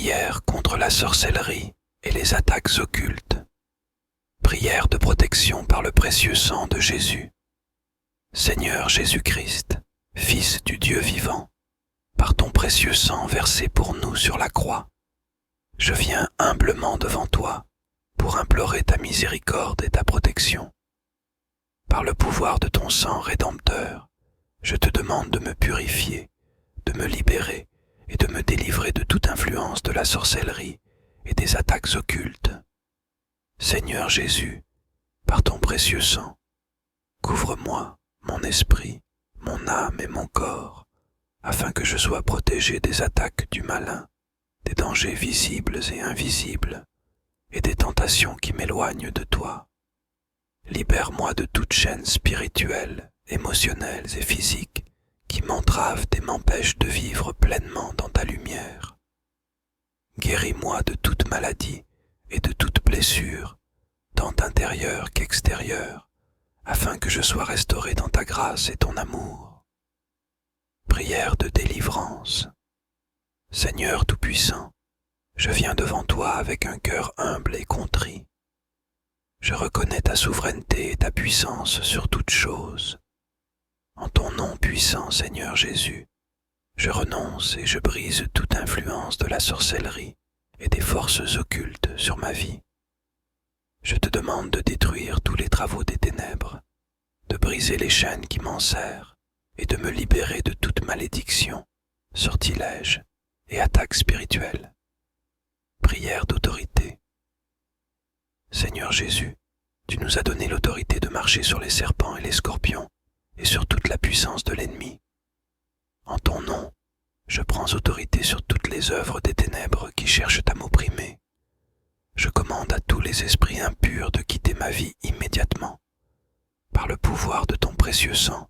Prière contre la sorcellerie et les attaques occultes. Prière de protection par le précieux sang de Jésus. Seigneur Jésus-Christ, Fils du Dieu vivant, par ton précieux sang versé pour nous sur la croix, je viens humblement devant toi pour implorer ta miséricorde et ta protection. Par le pouvoir de ton sang rédempteur, je te demande de me purifier, de me libérer et de me délivrer de toute influence de la sorcellerie et des attaques occultes. Seigneur Jésus, par ton précieux sang, couvre-moi, mon esprit, mon âme et mon corps, afin que je sois protégé des attaques du malin, des dangers visibles et invisibles, et des tentations qui m'éloignent de toi. Libère-moi de toute chaîne spirituelle, émotionnelle et physique qui m'entravent et m'empêchent de vivre pleinement dans ta lumière. Guéris-moi de toute maladie et de toute blessure, tant intérieure qu'extérieure, afin que je sois restauré dans ta grâce et ton amour. Prière de délivrance. Seigneur Tout-Puissant, je viens devant toi avec un cœur humble et contrit. Je reconnais ta souveraineté et ta puissance sur toutes choses. En ton nom puissant, Seigneur Jésus, je renonce et je brise toute influence de la sorcellerie et des forces occultes sur ma vie. Je te demande de détruire tous les travaux des ténèbres, de briser les chaînes qui m'enserrent et de me libérer de toute malédiction, sortilège et attaque spirituelle. Prière d'autorité. Seigneur Jésus, tu nous as donné l'autorité de marcher sur les serpents et les scorpions et sur toute la puissance de l'ennemi. En ton nom, je prends autorité sur toutes les œuvres des ténèbres qui cherchent à m'opprimer. Je commande à tous les esprits impurs de quitter ma vie immédiatement. Par le pouvoir de ton précieux sang,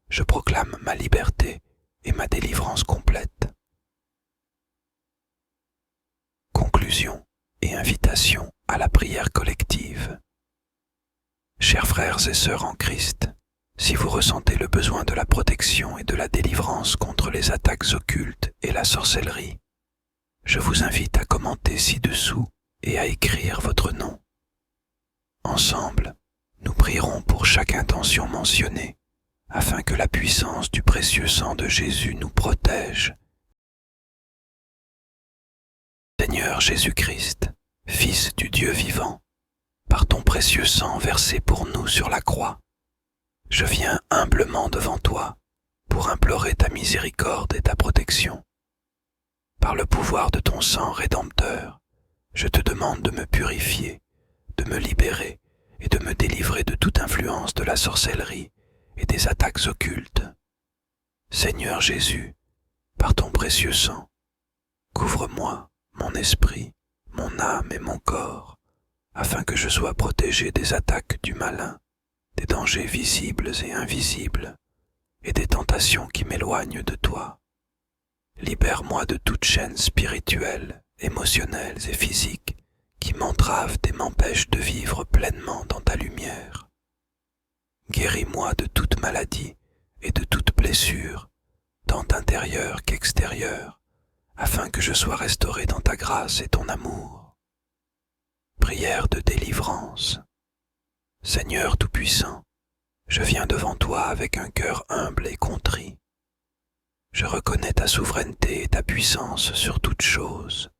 je proclame ma liberté et ma délivrance complète. Conclusion et invitation à la prière collective. Chers frères et sœurs en Christ, si vous ressentez le besoin de la protection et de la délivrance contre les attaques occultes et la sorcellerie, je vous invite à commenter ci-dessous et à écrire votre nom. Ensemble, nous prierons pour chaque intention mentionnée, afin que la puissance du précieux sang de Jésus nous protège. Seigneur Jésus-Christ, Fils du Dieu vivant, par ton précieux sang versé pour nous sur la croix, je viens humblement devant toi pour implorer ta miséricorde et ta protection. Par le pouvoir de ton sang rédempteur, je te demande de me purifier, de me libérer et de me délivrer de toute influence de la sorcellerie et des attaques occultes. Seigneur Jésus, par ton précieux sang, couvre-moi, mon esprit, mon âme et mon corps, afin que je sois protégé des attaques du malin, des dangers visibles et invisibles, et des tentations qui m'éloignent de toi. Libère-moi de toute chaîne spirituelle, émotionnelle et physique qui m'entravent et m'empêchent de vivre pleinement dans ta lumière. Guéris-moi de toute maladie et de toute blessure, tant intérieure qu'extérieure, afin que je sois restauré dans ta grâce et ton amour. Prière de délivrance. Seigneur Tout-Puissant, je viens devant toi avec un cœur humble et contrit. Je reconnais ta souveraineté et ta puissance sur toutes choses.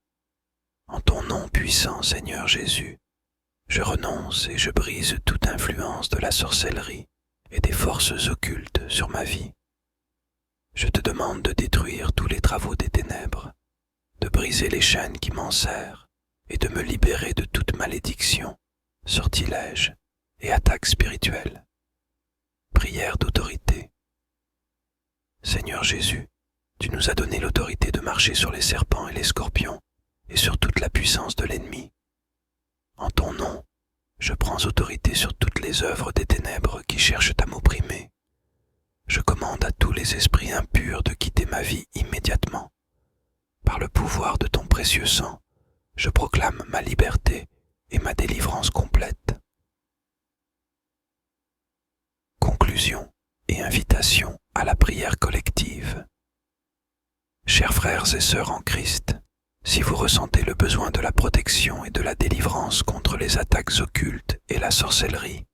En ton nom puissant, Seigneur Jésus, je renonce et je brise toute influence de la sorcellerie et des forces occultes sur ma vie. Je te demande de détruire tous les travaux des ténèbres, de briser les chaînes qui m'enserrent et de me libérer de toute malédiction, sortilège et attaque spirituelle. Prière d'autorité. Seigneur Jésus, tu nous as donné l'autorité de marcher sur les serpents et les scorpions et sur toute la puissance de l'ennemi. En ton nom, je prends autorité sur toutes les œuvres des ténèbres qui cherchent à m'opprimer. Je commande à tous les esprits impurs de quitter ma vie immédiatement. Par le pouvoir de ton précieux sang, je proclame ma liberté et ma délivrance complète. Conclusion et invitation à la prière collective. Chers frères et sœurs en Christ, Si vous ressentez le besoin de la protection et de la délivrance contre les attaques occultes et la sorcellerie,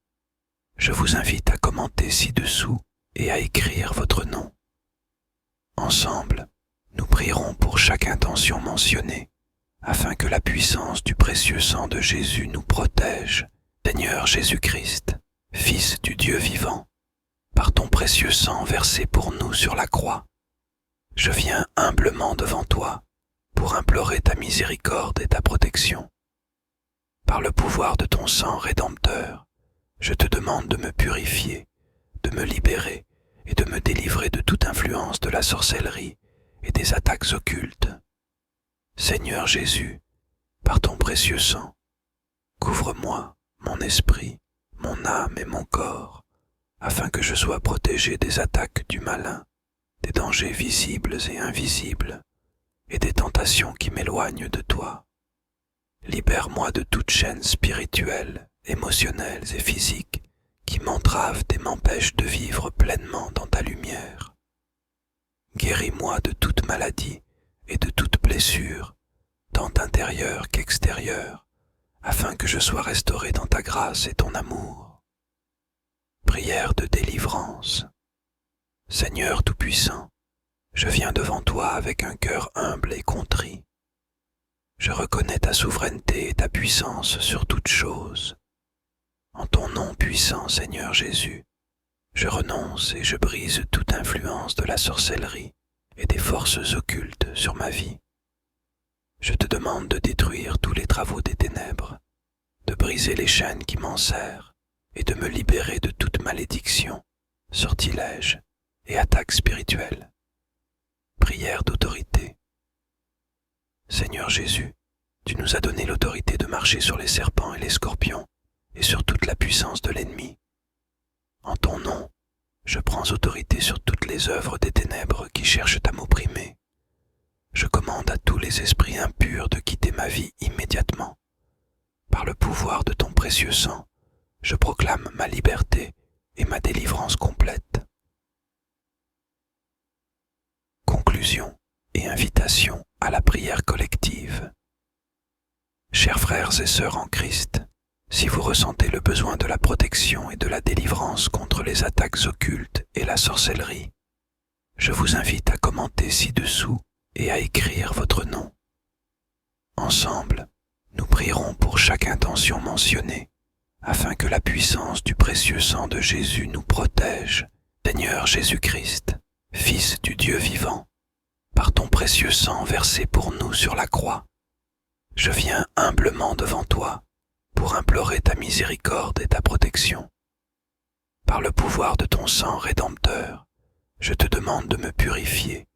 je vous invite à commenter ci-dessous et à écrire votre nom. Ensemble, nous prierons pour chaque intention mentionnée, afin que la puissance du précieux sang de Jésus nous protège. Seigneur Jésus-Christ, Fils du Dieu vivant, par ton précieux sang versé pour nous sur la croix, je viens humblement devant toi pour implorer ta miséricorde et ta protection. Par le pouvoir de ton sang rédempteur, je te demande de me purifier, de me libérer et de me délivrer de toute influence de la sorcellerie et des attaques occultes. Seigneur Jésus, par ton précieux sang, couvre-moi, mon esprit, mon âme et mon corps, afin que je sois protégé des attaques du malin, des dangers visibles et invisibles, et des tentations qui m'éloignent de toi. Libère-moi de toute chaîne spirituelle, émotionnelle et physique qui m'entravent et m'empêchent de vivre pleinement dans ta lumière. Guéris-moi de toute maladie et de toute blessure, tant intérieure qu'extérieure, afin que je sois restauré dans ta grâce et ton amour. Prière de délivrance. Seigneur Tout-Puissant, je viens devant toi avec un cœur humble et contrit. Je reconnais ta souveraineté et ta puissance sur toutes choses. En ton nom puissant, Seigneur Jésus, je renonce et je brise toute influence de la sorcellerie et des forces occultes sur ma vie. Je te demande de détruire tous les travaux des ténèbres, de briser les chaînes qui m'enserrent et de me libérer de toute malédiction, sortilège et attaque spirituelle. Prière d'autorité. Seigneur Jésus, tu nous as donné l'autorité de marcher sur les serpents et les scorpions et sur toute la puissance de l'ennemi. En ton nom, je prends autorité sur toutes les œuvres des ténèbres qui cherchent à m'opprimer. Je commande à tous les esprits impurs de quitter ma vie immédiatement. Par le pouvoir de ton précieux sang, je proclame ma liberté et ma délivrance complète. Conclusion et invitation à la prière collective. Chers frères et sœurs en Christ, si vous ressentez le besoin de la protection et de la délivrance contre les attaques occultes et la sorcellerie, je vous invite à commenter ci-dessous et à écrire votre nom. Ensemble, nous prierons pour chaque intention mentionnée, afin que la puissance du précieux sang de Jésus nous protège. Seigneur Jésus-Christ, Fils du Dieu vivant, par ton précieux sang versé pour nous sur la croix, je viens humblement devant toi pour implorer ta miséricorde et ta protection. Par le pouvoir de ton sang rédempteur, je te demande de me purifier,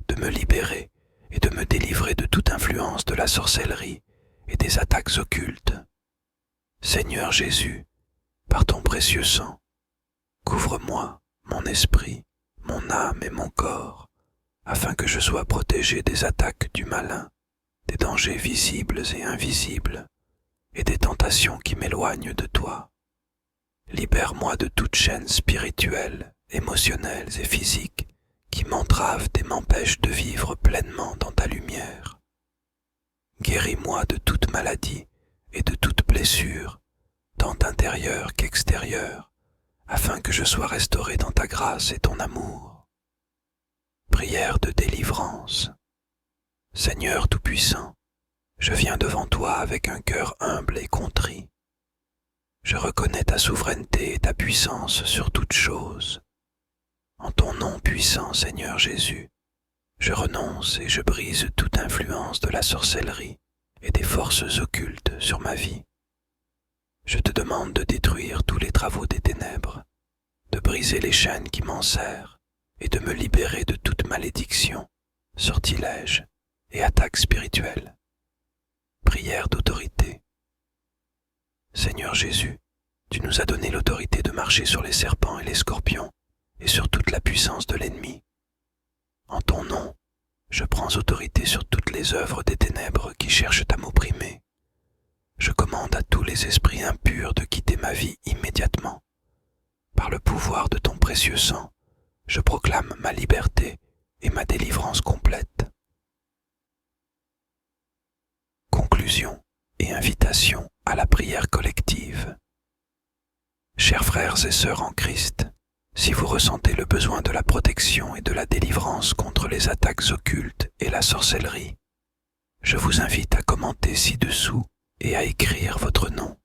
de me libérer et de me délivrer de toute influence de la sorcellerie et des attaques occultes. Seigneur Jésus, par ton précieux sang, couvre-moi, mon esprit, mon âme et mon corps, afin que je sois protégé des attaques du malin, des dangers visibles et invisibles, et des tentations qui m'éloignent de toi. Libère-moi de toute chaîne spirituelle, émotionnelle et physique qui m'entravent et m'empêchent de vivre pleinement dans ta lumière. Guéris-moi de toute maladie et de toute blessure, tant intérieure qu'extérieure, afin que je sois restauré dans ta grâce et ton amour. Prière de délivrance. Seigneur Tout-Puissant, je viens devant toi avec un cœur humble et contrit. Je reconnais ta souveraineté et ta puissance sur toutes choses. En ton nom puissant, Seigneur Jésus, je renonce et je brise toute influence de la sorcellerie et des forces occultes sur ma vie. Je te demande de détruire tous les travaux des ténèbres, de briser les chaînes qui m'enserrent et de me libérer de toute malédiction, sortilège et attaque spirituelle. Prière d'autorité. Seigneur Jésus, tu nous as donné l'autorité de marcher sur les serpents et les scorpions et sur toute la puissance de l'ennemi. En ton nom, je prends autorité sur toutes les œuvres des ténèbres qui cherchent à m'opprimer. Je commande à tous les esprits impurs de quitter ma vie immédiatement. Par le pouvoir de ton précieux sang, je proclame ma liberté et ma délivrance complète. Conclusion et invitation à la prière collective. Chers frères et sœurs en Christ, si vous ressentez le besoin de la protection et de la délivrance contre les attaques occultes et la sorcellerie, je vous invite à commenter ci-dessous et à écrire votre nom.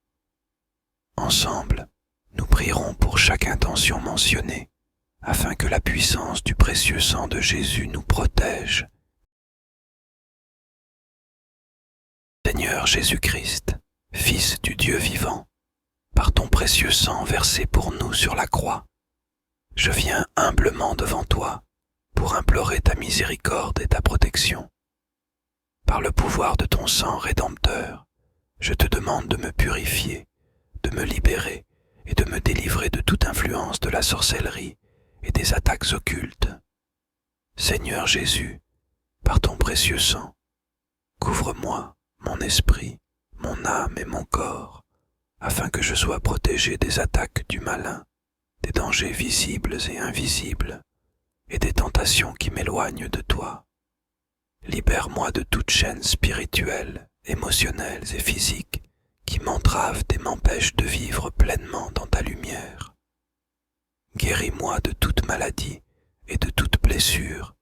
Ensemble, nous prierons pour chaque intention mentionnée, afin que la puissance du précieux sang de Jésus nous protège. Seigneur Jésus-Christ, Fils du Dieu vivant, par ton précieux sang versé pour nous sur la croix, je viens humblement devant toi pour implorer ta miséricorde et ta protection. Par le pouvoir de ton sang rédempteur, je te demande de me purifier, de me libérer et de me délivrer de toute influence de la sorcellerie et des attaques occultes. Seigneur Jésus, par ton précieux sang, couvre-moi, mon esprit, mon âme et mon corps, afin que je sois protégé des attaques du malin, des dangers visibles et invisibles, et des tentations qui m'éloignent de toi. Libère-moi de toute chaîne spirituelle, émotionnelle et physique qui m'entravent et m'empêchent de vivre pleinement dans ta lumière. Guéris-moi de toute maladie et de toute blessure,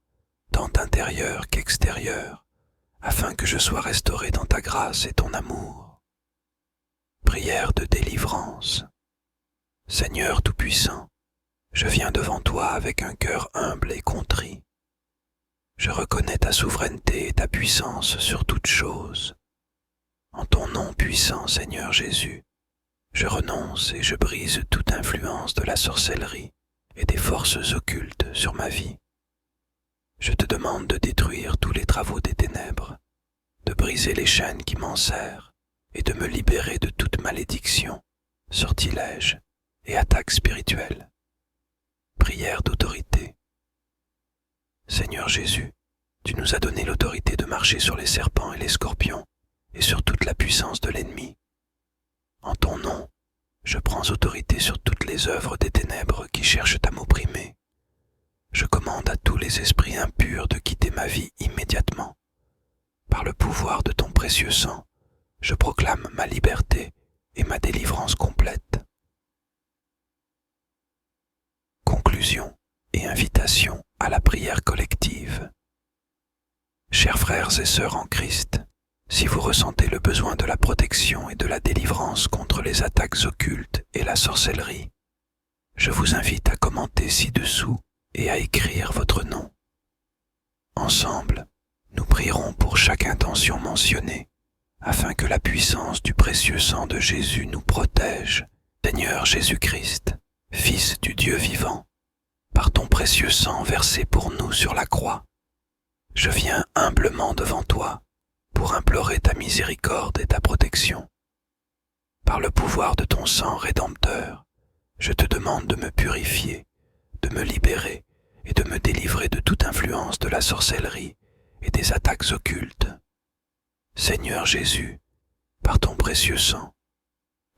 tant intérieure qu'extérieure, afin que je sois restauré dans ta grâce et ton amour. Prière de délivrance. Seigneur Tout-Puissant, je viens devant toi avec un cœur humble et contrit. Je reconnais ta souveraineté et ta puissance sur toutes choses. En ton nom puissant, Seigneur Jésus, je renonce et je brise toute influence de la sorcellerie et des forces occultes sur ma vie. Je te demande de détruire tous les travaux des ténèbres, de briser les chaînes qui m'enserrent et de me libérer de toute malédiction, sortilège et attaque spirituelle. Prière d'autorité. Seigneur Jésus, tu nous as donné l'autorité de marcher sur les serpents et les scorpions et sur toute la puissance de l'ennemi. En ton nom, je prends autorité sur toutes les œuvres des ténèbres qui cherchent à m'opprimer. Je commande à tous les esprits impurs de quitter ma vie immédiatement. Par le pouvoir de ton précieux sang, je proclame ma liberté et ma délivrance complète. Conclusion et invitation à la prière collective. Chers frères et sœurs en Christ, si vous ressentez le besoin de la protection et de la délivrance contre les attaques occultes et la sorcellerie, je vous invite à commenter ci-dessous et à écrire votre nom. Ensemble, nous prierons pour chaque intention mentionnée, afin que la puissance du précieux sang de Jésus nous protège. Seigneur Jésus-Christ, Fils du Dieu vivant, par ton précieux sang versé pour nous sur la croix, je viens humblement devant toi pour implorer ta miséricorde et ta protection. Par le pouvoir de ton sang rédempteur, je te demande de me purifier, de me libérer et de me délivrer de toute influence de la sorcellerie et des attaques occultes. Seigneur Jésus, par ton précieux sang,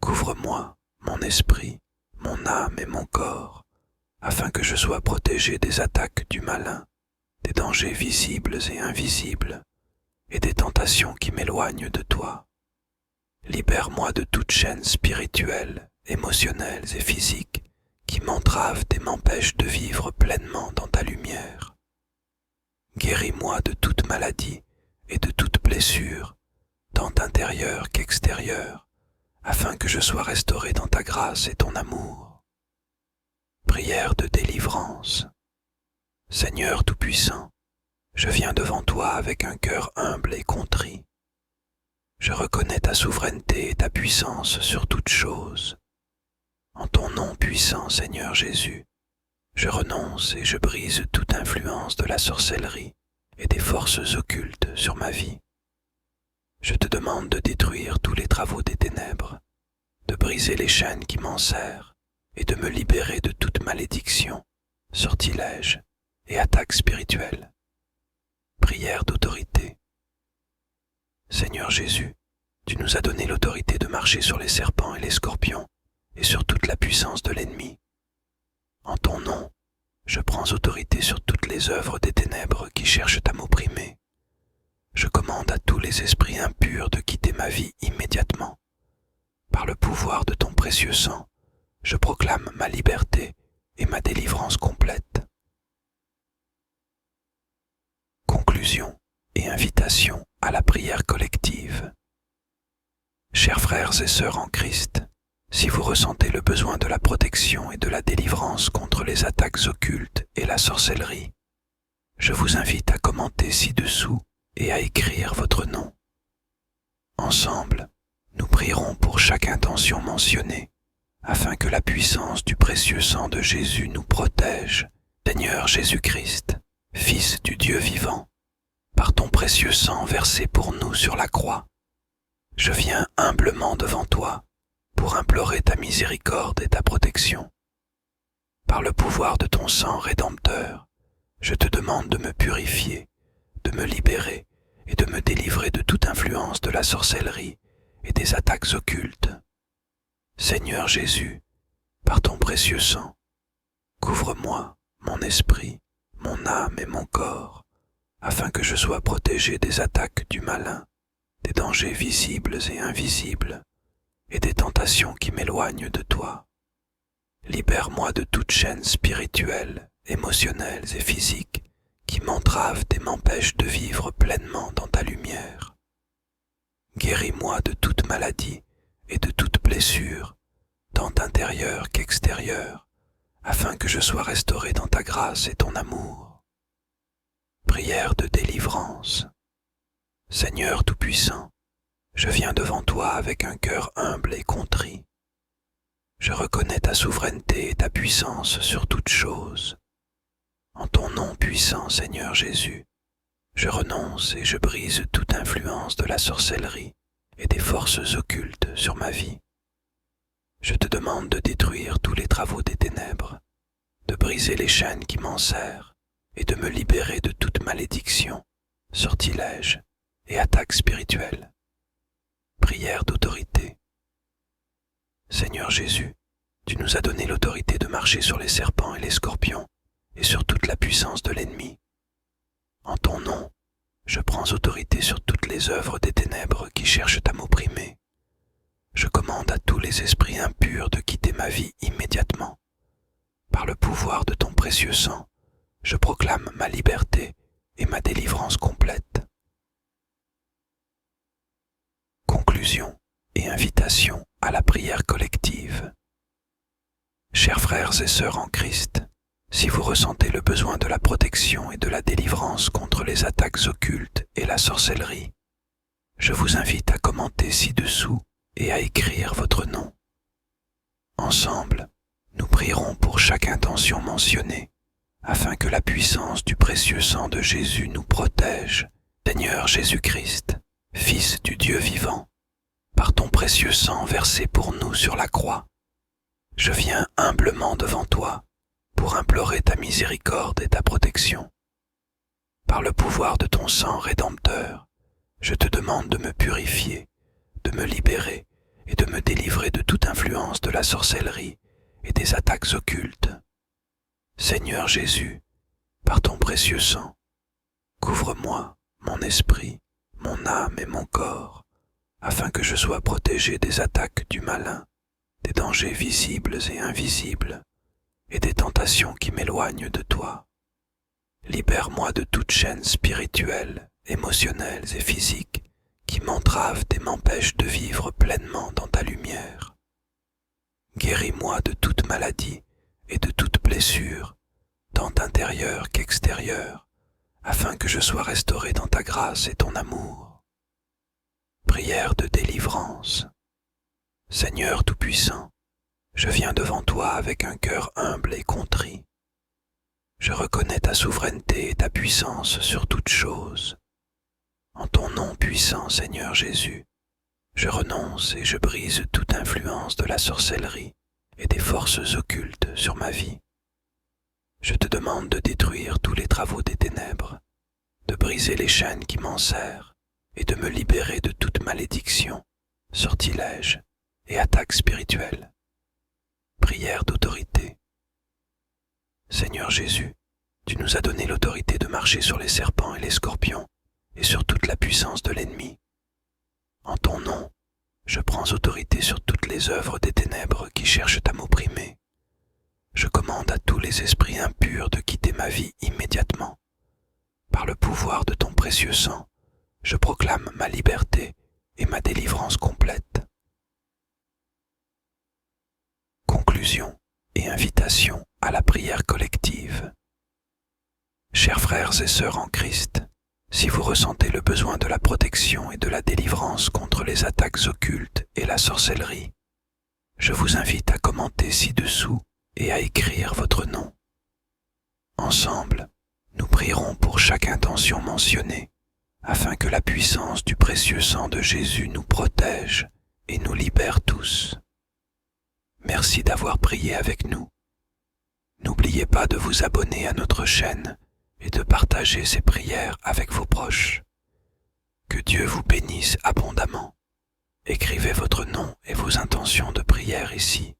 couvre-moi, mon esprit, mon âme et mon corps, afin que je sois protégé des attaques du malin, des dangers visibles et invisibles, et des tentations qui m'éloignent de toi. Libère-moi de toute chaîne spirituelle, émotionnelle et physique qui m'entravent et m'empêchent de vivre pleinement dans ta lumière. Guéris-moi de toute maladie et de toute blessure, tant intérieure qu'extérieure, afin que je sois restauré dans ta grâce et ton amour. Prière de délivrance. Seigneur Tout-Puissant, je viens devant toi avec un cœur humble et contrit. Je reconnais ta souveraineté et ta puissance sur toutes choses. En ton nom puissant, Seigneur Jésus, je renonce et je brise toute influence de la sorcellerie et des forces occultes sur ma vie. Je te demande de détruire tous les travaux des ténèbres, de briser les chaînes qui m'enserrent et de me libérer de toute malédiction, sortilège et attaque spirituelle. Prière d'autorité. Seigneur Jésus, tu nous as donné l'autorité de marcher sur les serpents et les scorpions et sur toute la puissance de l'ennemi. En ton nom, je prends autorité sur toutes les œuvres des ténèbres qui cherchent à m'opprimer. je commande à tous les esprits impurs de quitter ma vie immédiatement. Par le pouvoir de ton précieux sang, je proclame ma liberté et ma délivrance complète. Conclusion et invitation à la prière collective. Chers frères et sœurs en Christ, si vous ressentez le besoin de la protection et de la délivrance contre les attaques occultes et la sorcellerie, je vous invite à commenter ci-dessous et à écrire votre nom. Ensemble, nous prierons pour chaque intention mentionnée, afin que la puissance du précieux sang de Jésus nous protège. Seigneur Jésus-Christ, Fils du Dieu vivant, par ton précieux sang versé pour nous sur la croix, je viens humblement devant toi pour implorer ta miséricorde et ta protection. Par le pouvoir de ton sang rédempteur, je te demande de me purifier, de me libérer et de me délivrer de toute influence de la sorcellerie et des attaques occultes. Seigneur Jésus, par ton précieux sang, couvre-moi, mon esprit, mon âme et mon corps, afin que je sois protégé des attaques du malin, des dangers visibles et invisibles, et des tentations qui m'éloignent de toi. Libère-moi de toute chaîne spirituelle, émotionnelle et physique qui m'entravent et m'empêchent de vivre pleinement dans ta lumière. Guéris-moi de toute maladie et de toute blessure, tant intérieure qu'extérieure, afin que je sois restauré dans ta grâce et ton amour. Prière de délivrance. Seigneur Tout-Puissant, je viens devant toi avec un cœur humble et contrit. Je reconnais ta souveraineté et ta puissance sur toutes choses. En ton nom puissant, Seigneur Jésus, je renonce et je brise toute influence de la sorcellerie et des forces occultes sur ma vie. Je te demande de détruire tous les travaux des ténèbres, de briser les chaînes qui m'enserrent et de me libérer de toute malédiction, sortilège et attaque spirituelle. Prière d'autorité. Seigneur Jésus, tu nous as donné l'autorité de marcher sur les serpents et les scorpions et sur toute la puissance de l'ennemi. En ton nom, je prends autorité sur toutes les œuvres des ténèbres qui cherchent à m'opprimer. Je commande à tous les esprits impurs de quitter ma vie immédiatement. Par le pouvoir de ton précieux sang, je proclame ma liberté et ma délivrance complète. Conclusion et invitation à la prière collective. Chers frères et sœurs en Christ, si vous ressentez le besoin de la protection et de la délivrance contre les attaques occultes et la sorcellerie, je vous invite à commenter ci-dessous et à écrire votre nom. Ensemble, nous prierons pour chaque intention mentionnée, afin que la puissance du précieux sang de Jésus nous protège. Seigneur Jésus-Christ, Fils du Dieu vivant, par ton précieux sang versé pour nous sur la croix, je viens humblement devant toi pour implorer ta miséricorde et ta protection. Par le pouvoir de ton sang rédempteur, je te demande de me purifier, de me libérer et de me délivrer de toute influence de la sorcellerie et des attaques occultes. Seigneur Jésus, par ton précieux sang, couvre-moi, mon esprit, mon âme et mon corps, afin que je sois protégé des attaques du malin, des dangers visibles et invisibles, et des tentations qui m'éloignent de toi. Libère-moi de toute chaîne spirituelle, émotionnelle et physique qui m'entravent et m'empêchent de vivre pleinement dans ta lumière. Guéris-moi de toute maladie et de toute blessure, tant intérieure qu'extérieure, afin que je sois restauré dans ta grâce et ton amour. Prière de délivrance. Seigneur Tout-Puissant, je viens devant toi avec un cœur humble et contrit. Je reconnais ta souveraineté et ta puissance sur toutes choses. En ton nom puissant, Seigneur Jésus, je renonce et je brise toute influence de la sorcellerie et des forces occultes sur ma vie. Je te demande de détruire tous les travaux des ténèbres, de briser les chaînes qui m'enserrent et de me libérer de toute malédiction, sortilège et attaque spirituelle. Prière d'autorité. Seigneur Jésus, tu nous as donné l'autorité de marcher sur les serpents et les scorpions et sur toute la puissance de l'ennemi. En ton nom, je prends autorité sur toutes les œuvres des ténèbres qui cherchent à m'opprimer. Je commande à tous les esprits impurs de quitter ma vie immédiatement. Par le pouvoir de ton précieux sang, je proclame ma liberté et ma délivrance complète. Conclusion et invitation à la prière collective. Chers frères et sœurs en Christ, si vous ressentez le besoin de la protection et de la délivrance contre les attaques occultes et la sorcellerie, je vous invite à commenter ci-dessous et à écrire votre nom. Ensemble, nous prierons pour chaque intention mentionnée, afin que la puissance du précieux sang de Jésus nous protège et nous libère tous. Merci d'avoir prié avec nous. N'oubliez pas de vous abonner à notre chaîne et de partager ces prières avec vos proches. Que Dieu vous bénisse abondamment. Écrivez votre nom et vos intentions de prière ici.